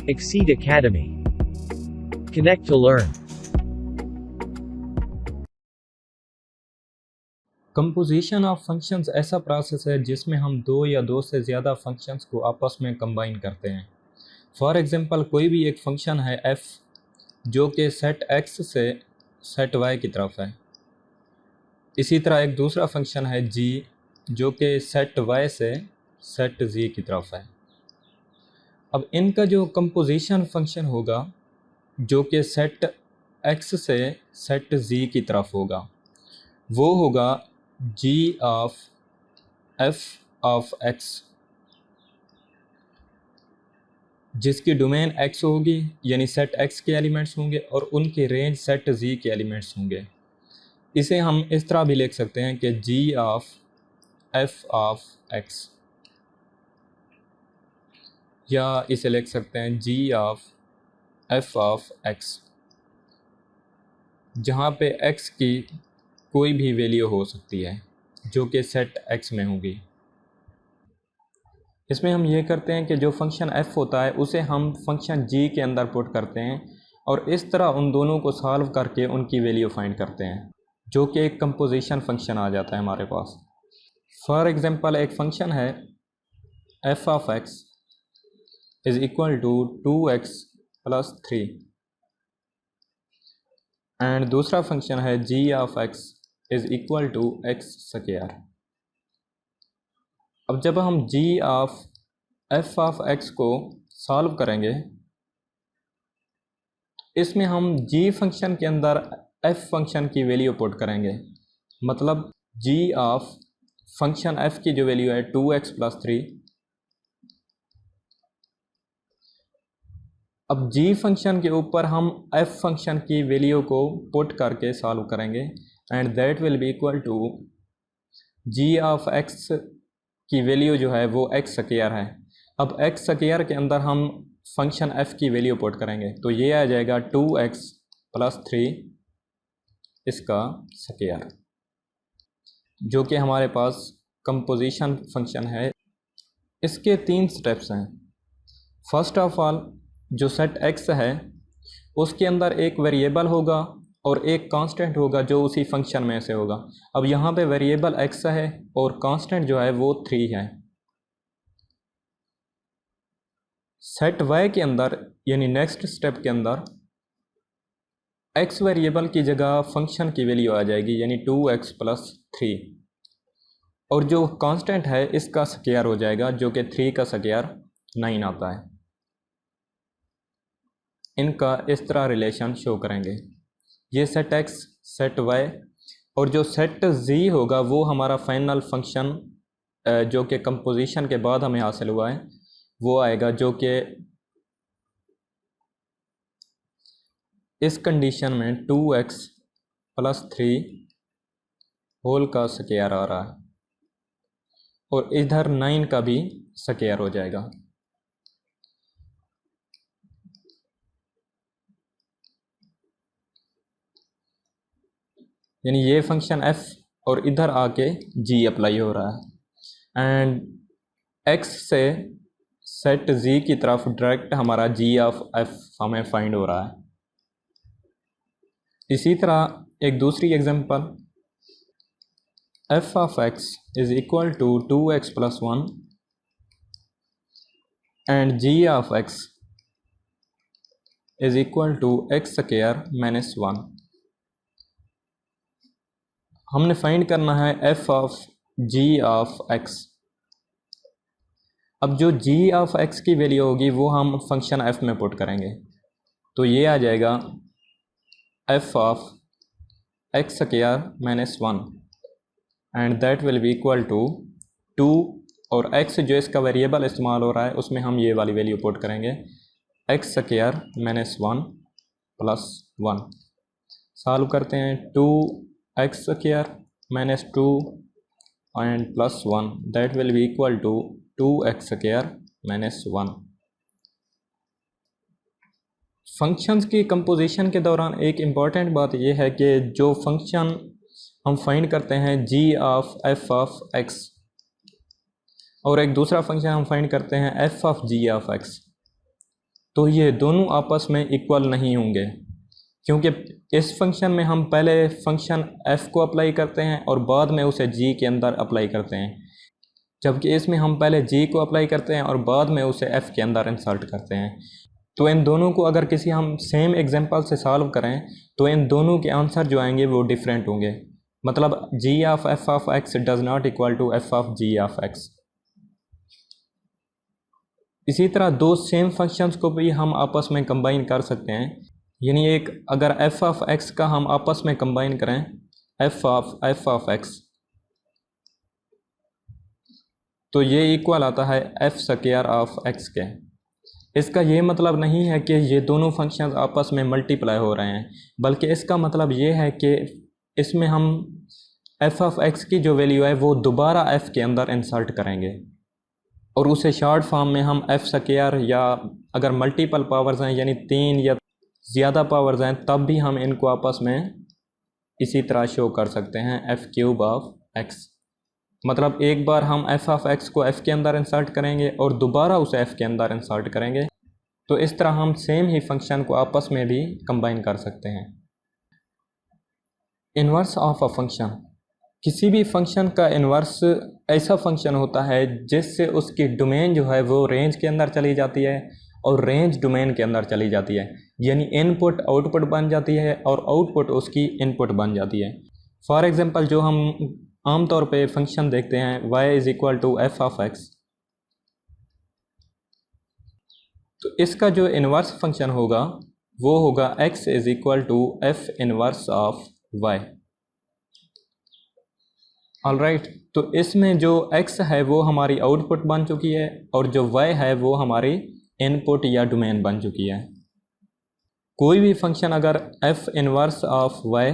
Exceed Academy. Connect to learn. Composition of functions ऐसा process है जिसमें हम दो या दो से ज़्यादा फंक्शंस को आपस में कंबाइन करते हैं। फॉर एग्जांपल, कोई भी एक फंक्शन है f जो कि सेट x से सेट y की तरफ है। इसी तरह एक दूसरा फंक्शन है g जो कि सेट y से सेट z की तरफ है। अब इनका जो कंपोजिशन फंक्शन होगा जो कि सेट x से सेट z की तरफ होगा वो होगा g of f of x, जिसकी डोमेन x होगी यानी सेट x के एलिमेंट्स होंगे और उनकी रेंज सेट z के एलिमेंट्स होंगे। इसे हम इस तरह भी लिख सकते हैं कि g of f of x, या इसे लिख सकते हैं g of f of x, जहाँ पे x की कोई भी वैल्यू हो सकती है जो कि सेट x में होगी। इसमें हम ये करते हैं कि जो फंक्शन f होता है उसे हम फंक्शन g के अंदर पुट करते हैं और इस तरह उन दोनों को सॉल्व करके उनकी वैल्यू फाइंड करते हैं, जो कि एक कंपोजिशन फंक्शन आ जाता है हमारे पास। फॉर एग्जांपल, एक फंक्शन है f of x is equal to 2x plus 3 and दूसरा फंक्शन है g of x is equal to x square. अब जब हम g of f of x को सॉल्व करेंगे, इसमें हम g फंक्शन के अंदर f फंक्शन की वैल्यू पुट करेंगे। मतलब g ऑफ फंक्शन f की जो वैल्यू है 2x प्लस 3, अब g फंक्शन के ऊपर हम f फंक्शन की वैल्यू को पुट करके सॉल्व करेंगे and that will be equal to g of x की वैल्यू जो है वो x स्क्वायर है। अब x स्क्वायर के अंदर हम फंक्शन f की वैल्यू पुट करेंगे तो ये आ जाएगा 2x प्लस 3 इसका स्क्वायर, जो कि हमारे पास कंपोजिशन फंक्शन है। इसके 3 स्टेप्स हैं। फर्स्ट ऑफ ऑल, जो सेट x है उसके अंदर एक वेरिएबल होगा और एक कांस्टेंट होगा जो उसी फंक्शन में से होगा। अब यहाँ पे वेरिएबल x है और कांस्टेंट जो है वो 3 है। सेट y के अंदर यानी नेक्स्ट स्टेप के अंदर x वेरिएबल की जगह फंक्शन की वैल्यू आ जाएगी यानी 2x प्लस 3, और जो कांस्टेंट है इसका स्क्वायर हो जाएगा जो कि 3 का स्क्वायर 9 आता है। इनका इस तरह रिलेशन शो करेंगे। ये सेट x, सेट y और जो सेट z होगा वो हमारा फाइनल फंक्शन जो कि कंपोजिशन के बाद हमें हासिल हुआ है वो आएगा, जो कि इस कंडीशन में 2x प्लस 3 होल का स्क्वायर आ रहा है और इधर 9 का भी स्क्वायर हो जाएगा। यानी ये फंक्शन f और इधर आके g अप्लाई हो रहा है एंड x से सेट z की तरफ डायरेक्ट हमारा g ऑफ f हमें फाइंड हो रहा है। इसी तरह एक दूसरी example, f of x is equal to 2x plus 1 and g of x is equal to x square minus 1। हमने फाइंड करना है f of g of x। अब जो g ऑफ x की वैल्यू होगी वो हम फंक्शन f में पुट करेंगे तो ये आ जाएगा f of x square minus 1 and that will be equal to 2, और x जो इसका वेरिएबल इस्तेमाल हो रहा है उसमें हम ये वाली वैल्यू पुट करेंगे x square minus 1 plus 1। Solve करते हैं, 2x square minus 2 and plus 1 that will be equal to 2x square minus 1। Functions की कंपोजिशन के दौरान एक इम्पॉर्टेंट बात यह है कि जो फंक्शन हम फाइंड करते हैं g of f of x और एक दूसरा फंक्शन हम फाइंड करते हैं f of g of x, तो ये दोनों आपस में इक्वल नहीं होंगे, क्योंकि इस फंक्शन में हम पहले फंक्शन f को अप्लाई करते हैं और बाद में उसे g के अंदर अप्लाई करते हैं, जबकि इसमें हम पहले g को अप्लाई करते हैं और बाद में उसे f के अंदर इंसर्ट करते हैं। तो इन दोनों को अगर किसी हम सेम एग्जांपल से सॉल्व करें तो इन दोनों के आंसर जो आएंगे वो डिफरेंट होंगे, मतलब g of f of x does not equal to f of g of x। इसी तरह दो सेम फंक्शंस को भी हम आपस में कंबाइन कर सकते हैं, यानी एक अगर f ऑफ x का हम आपस में कंबाइन करें f ऑफ x, तो ये इक्वल आता है f स्क्वायर ऑफ x के। इसका ये मतलब नहीं है कि ये दोनों फंक्शंस आपस में मल्टीप्लाई हो रहे हैं, बल्कि इसका मतलब ये है कि इसमें हम f ऑफ x की जो वैल्यू है वो दोबारा f के अंदर इंसर्ट करेंगे और उसे शॉर्ट फॉर्म में हम f स्क्वायर, या अगर मल्टीपल पावर्स हैं यानी 3 या ज़्यादा पावर्स हैं तब भी हम इनको आपस में इसी तरह शो कर सकते हैं f क्यूब ऑफ x। मतलब एक बार हम f ऑफ x को f के अंदर इंसर्ट करेंगे और दोबारा उसे f के अंदर इंसर्ट करेंगे, तो इस तरह हम सेम ही फंक्शन को आपस में भी कंबाइन कर सकते हैं। इन्वर्स ऑफ अ फंक्शन, किसी भी फंक्शन का इन्वर्स ऐसा फंक्शन होता है जिससे उसकी डोमेन जो है वो रेंज के अंदर चली जाती है और रेंज डोमेन के अंदर चली जाती है, यानी इनपुट आउटपुट बन जाती है और आउटपुट उसकी इनपुट बन जाती है। फॉर एग्जांपल जो हम आमतौर पे फंक्शन देखते हैं y is equal to f of x, तो इसका जो इन्वर्स फंक्शन होगा वो होगा x is equal to f inverse of y। Alright, तो इसमें जो x है वो हमारी आउटपुट बन चुकी है और जो y है वो हमारी इनपुट या डोमेन बन चुकी है। कोई भी फंक्शन अगर f inverse of y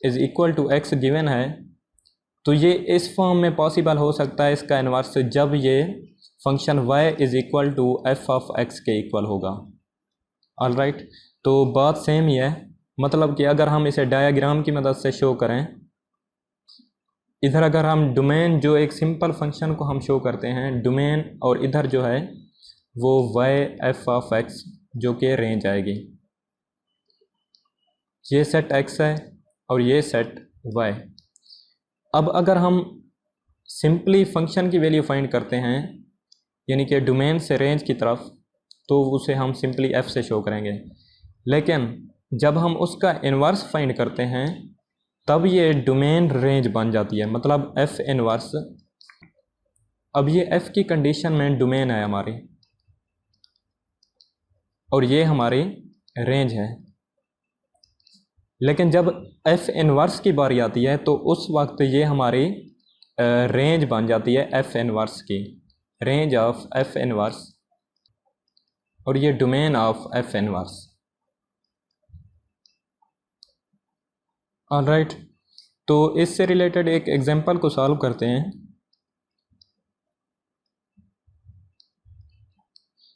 is equal to x given है तो ये इस फॉर्म में पॉसिबल हो सकता है इसका इन्वर्स जब ये function y is equal to f of x के इक्वल होगा। ऑलराइट, तो बात सेम ही है, मतलब कि अगर हम इसे डायग्राम की मदद से शो करें, इधर अगर हम डोमेन जो एक सिंपल फंक्शन को हम शो करते हैं डोमेन, और इधर जो है वो y f ऑफ x जो कि रेंज आएगी, ये सेट x है और ये सेट y। अब अगर हम सिंपली फंक्शन की वैल्यू फाइंड करते हैं यानी कि डोमेन से रेंज की तरफ, तो उसे हम सिंपली f से शो करेंगे, लेकिन जब हम उसका इन्वर्स फाइंड करते हैं तब ये डोमेन रेंज बन जाती है, मतलब f इन्वर्स। अब ये f की कंडीशन में डोमेन है हमारी और ये हमारी रेंज है, लेकिन जब f इन्वर्स की बारी आती है तो उस वक्त ये हमारी रेंज बन जाती है f इन्वर्स की, रेंज ऑफ f इन्वर्स, और ये domain of f inverse. Alright, तो इससे रिलेटेड एक एग्जांपल को सॉल्व करते हैं।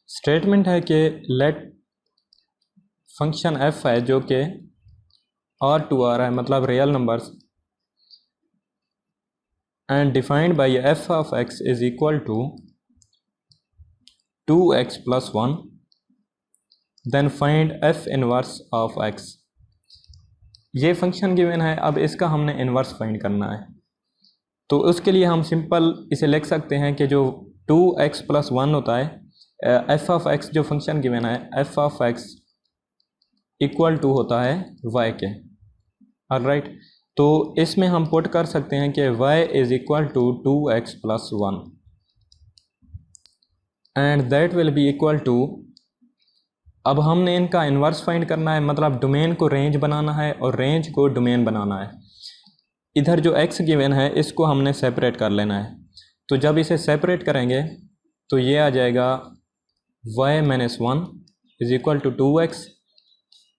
स्टेटमेंट है कि लेट फंक्शन f है जो कि R टू R है, मतलब real numbers, and defined by f of x is equal to 2x plus 1, then find f inverse of x। ये फंक्शन गिवन है, अब इसका हमने इन्वर्स फाइंड करना है, तो उसके लिए हम सिंपल इसे लिख सकते हैं कि जो 2x प्लस 1 होता है, f ऑफ x जो फंक्शन गिवन है f of x equal to होता है y के। ऑलराइट, तो इसमें हम पुट कर सकते हैं कि y is equal to 2x plus 1 and that will be equal to, अब हमने इनका इन्वर्स फाइंड करना है, मतलब डोमेन को रेंज बनाना है और रेंज को डोमेन बनाना है। इधर जो x गिवन है इसको हमने सेपरेट कर लेना है, तो जब इसे सेपरेट करेंगे तो ये आ जाएगा y minus 1 is equal to 2x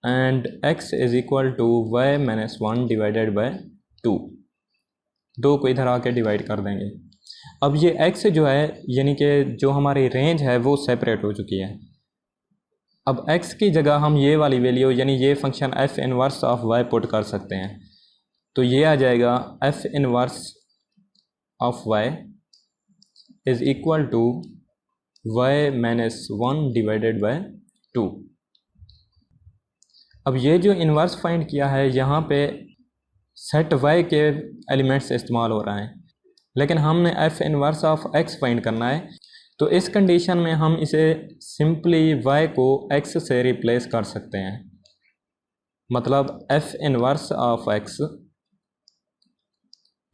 and x is equal to y minus 1 divided by 2, 2 को इधर आके डिवाइड कर देंगे। अब ये x जो है यानी कि जो हमारी रेंज है वो सेपरेट हो चुकी है। अब x की जगह हम ये वाली वैल्यू यानी ये function f inverse of y put कर सकते हैं, तो ये आ जाएगा f inverse of y is equal to y minus 1 divided by 2। अब ये जो इन्वर्स फाइंड किया है यहाँ पे सेट y के एलिमेंट्स इस्तेमाल हो रहा है, लेकिन हमने f inverse of x find करना है। तो इस कंडीशन में हम इसे सिंपली y को x से रिप्लेस कर सकते हैं। मतलब f inverse of x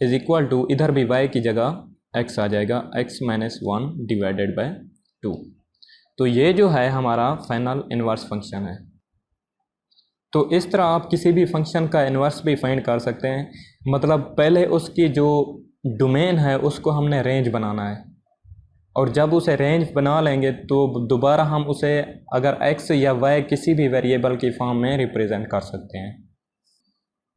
is equal to, इधर भी y की जगह x आ जाएगा, x माइनस 1 डिवाइडेड बाय 2। तो ये जो है हमारा फाइनल इन्वर्स फंक्शन है। तो इस तरह आप किसी भी फंक्शन का इन्वर्स भी फाइंड कर सकते हैं। मतलब पहले उसकी जो डोमेन है उसको हमने रेंज बनाना है, और जब उसे रेंज बना लेंगे तो दोबारा हम उसे अगर x या y किसी भी वेरिएबल की फॉर्म में रिप्रेजेंट कर सकते हैं।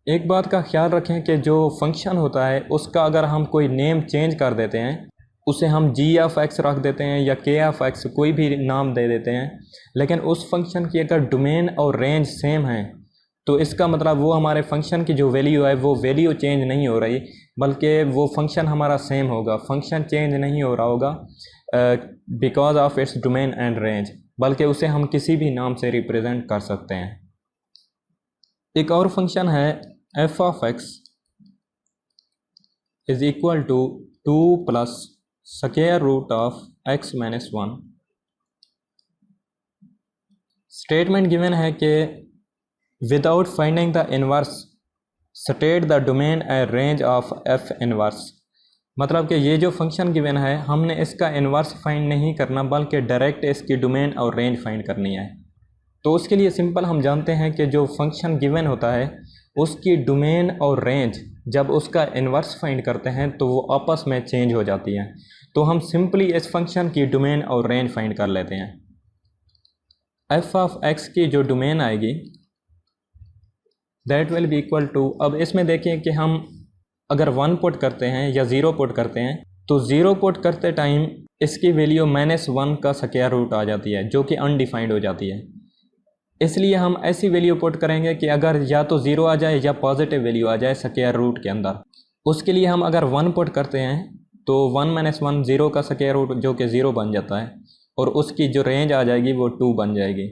एक बात का ख्याल रखें कि जो फंक्शन होता है उसका अगर हम कोई नेम चेंज कर देते हैं, उसे हम g ऑफ x रख देते हैं या k ऑफ x, कोई भी नाम दे देते हैं, लेकिन उस फंक्शन की अगर डोमेन और रेंज सेम है तो इसका मतलब वो हमारे फंक्शन की जो वैल्यू है वो वैल्यू चेंज नहीं हो रही, बल्कि वो फंक्शन हमारा सेम होगा। फंक्शन चेंज नहीं हो रहा होगा because of its domain and range, बल्कि उसे हम किसी भी नाम से रिप्रेजेंट कर सकते हैं। एक और फंक्शन है f of x is equal to 2 plus square root of x minus 1। Statement given है कि without finding the inverse state the domain and range of f inverse. मतलब कि ये जो फंक्शन गिवन है हमने इसका इन्वर्स फाइंड नहीं करना, बल्कि डायरेक्ट इसकी डोमेन और रेंज फाइंड करनी है। तो उसके लिए सिंपल हम जानते हैं कि जो फंक्शन गिवन होता है उसकी डोमेन और रेंज जब उसका इन्वर्स फाइंड करते हैं तो वो आपस में चेंज हो जाती हैं। तो हम सिंपली इस फंक्शन की डोमेन और रेंज फाइंड कर लेते हैं। f ऑफ x की जो डोमेन आएगी that will be equal to, अब इसमें देखिए कि हम अगर 1 पुट करते हैं या 0 पुट करते हैं तो 0 पुट करते टाइम इसकी वैल्यू -1 का स्क्वायर रूट आ जाती है, जो कि अनडिफाइंड हो जाती है। इसलिए हम ऐसी वैल्यू पुट करेंगे कि अगर या तो 0 आ जाए या पॉजिटिव वैल्यू आ जाए स्क्वायर रूट के अंदर। उसके लिए हम अगर 1 पुट करते हैं तो 1 - 1 0 का स्क्वायर रूट जो कि 0 बन जाता है, और उसकी जो रेंज आ जाएगी वो 2 बन जाएगी।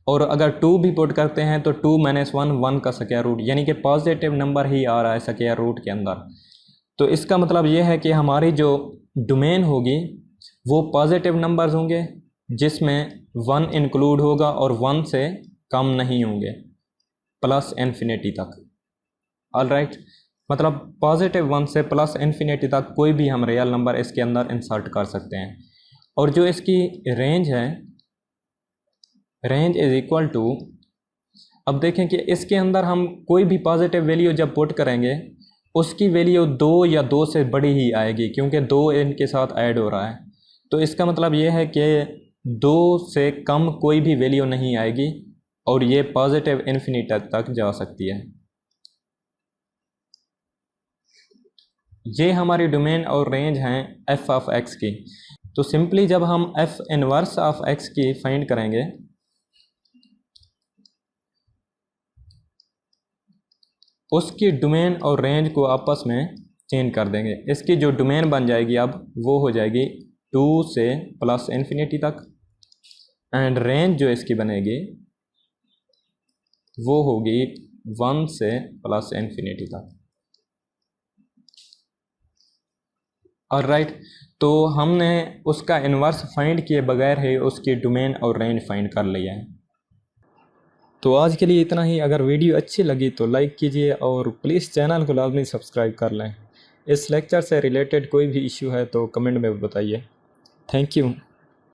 और अगर 2 भी पुट करते हैं तो 2 - 1 1 का स्क्वायर रूट, यानी कि पॉजिटिव नंबर ही आ रहा है स्क्वायर रूट के अंदर। तो इसका मतलब ये है कि हमारी जो डोमेन होगी वो पॉजिटिव नंबर्स होंगे जिसमें 1 इंक्लूड होगा और 1 से कम नहीं होंगे प्लस इन्फिनिटी तक। ऑलराइट, मतलब पॉजिटिव 1 से प्लस इन्फिनिटी तक कोई भी हम रियल नंबर इसके अंदर इंसर्ट कर सकते हैं। और जो इसकी रेंज है, रेंज इज इक्वल टू, अब देखें कि इसके अंदर हम कोई भी पॉजिटिव वैल्यू जब पुट करेंगे उसकी वैल्यू 2 या 2 से बड़ी ही आएगी, क्योंकि 2 इनके साथ ऐड हो रहा है। तो इसका मतलब ये है कि 2 से कम कोई भी वैल्यू नहीं आएगी और ये पॉजिटिव इन्फिनिटी तक जा सकती है। ये हमारी डोमेन और रेंज हैं f ऑफ x की। तो सिंपली जब हम f इन्वर्स ऑफ x की फाइंड करेंगे उसकी डोमेन और रेंज को आपस में चेंज कर देंगे। इसकी जो डोमेन बन जाएगी अब वो हो जाएगी 2 से प्लस इन्फिनिटी तक, एंड रेंज जो इसकी बनेगी वो होगी 1 से प्लस इन्फिनिटी तक। ऑलराइट, तो हमने उसका इन्वर्स फाइंड किए बगैर ही उसकी डोमेन और रेंज फाइंड कर लिया है। तो आज के लिए इतना ही। अगर वीडियो अच्छी लगी तो लाइक कीजिए और प्लीज़ चैनल को लाजमी सब्सक्राइब कर लें। इस लेक्चर से रिलेटेड कोई भी इशू है तो कमेंट में बताइए। Thank you.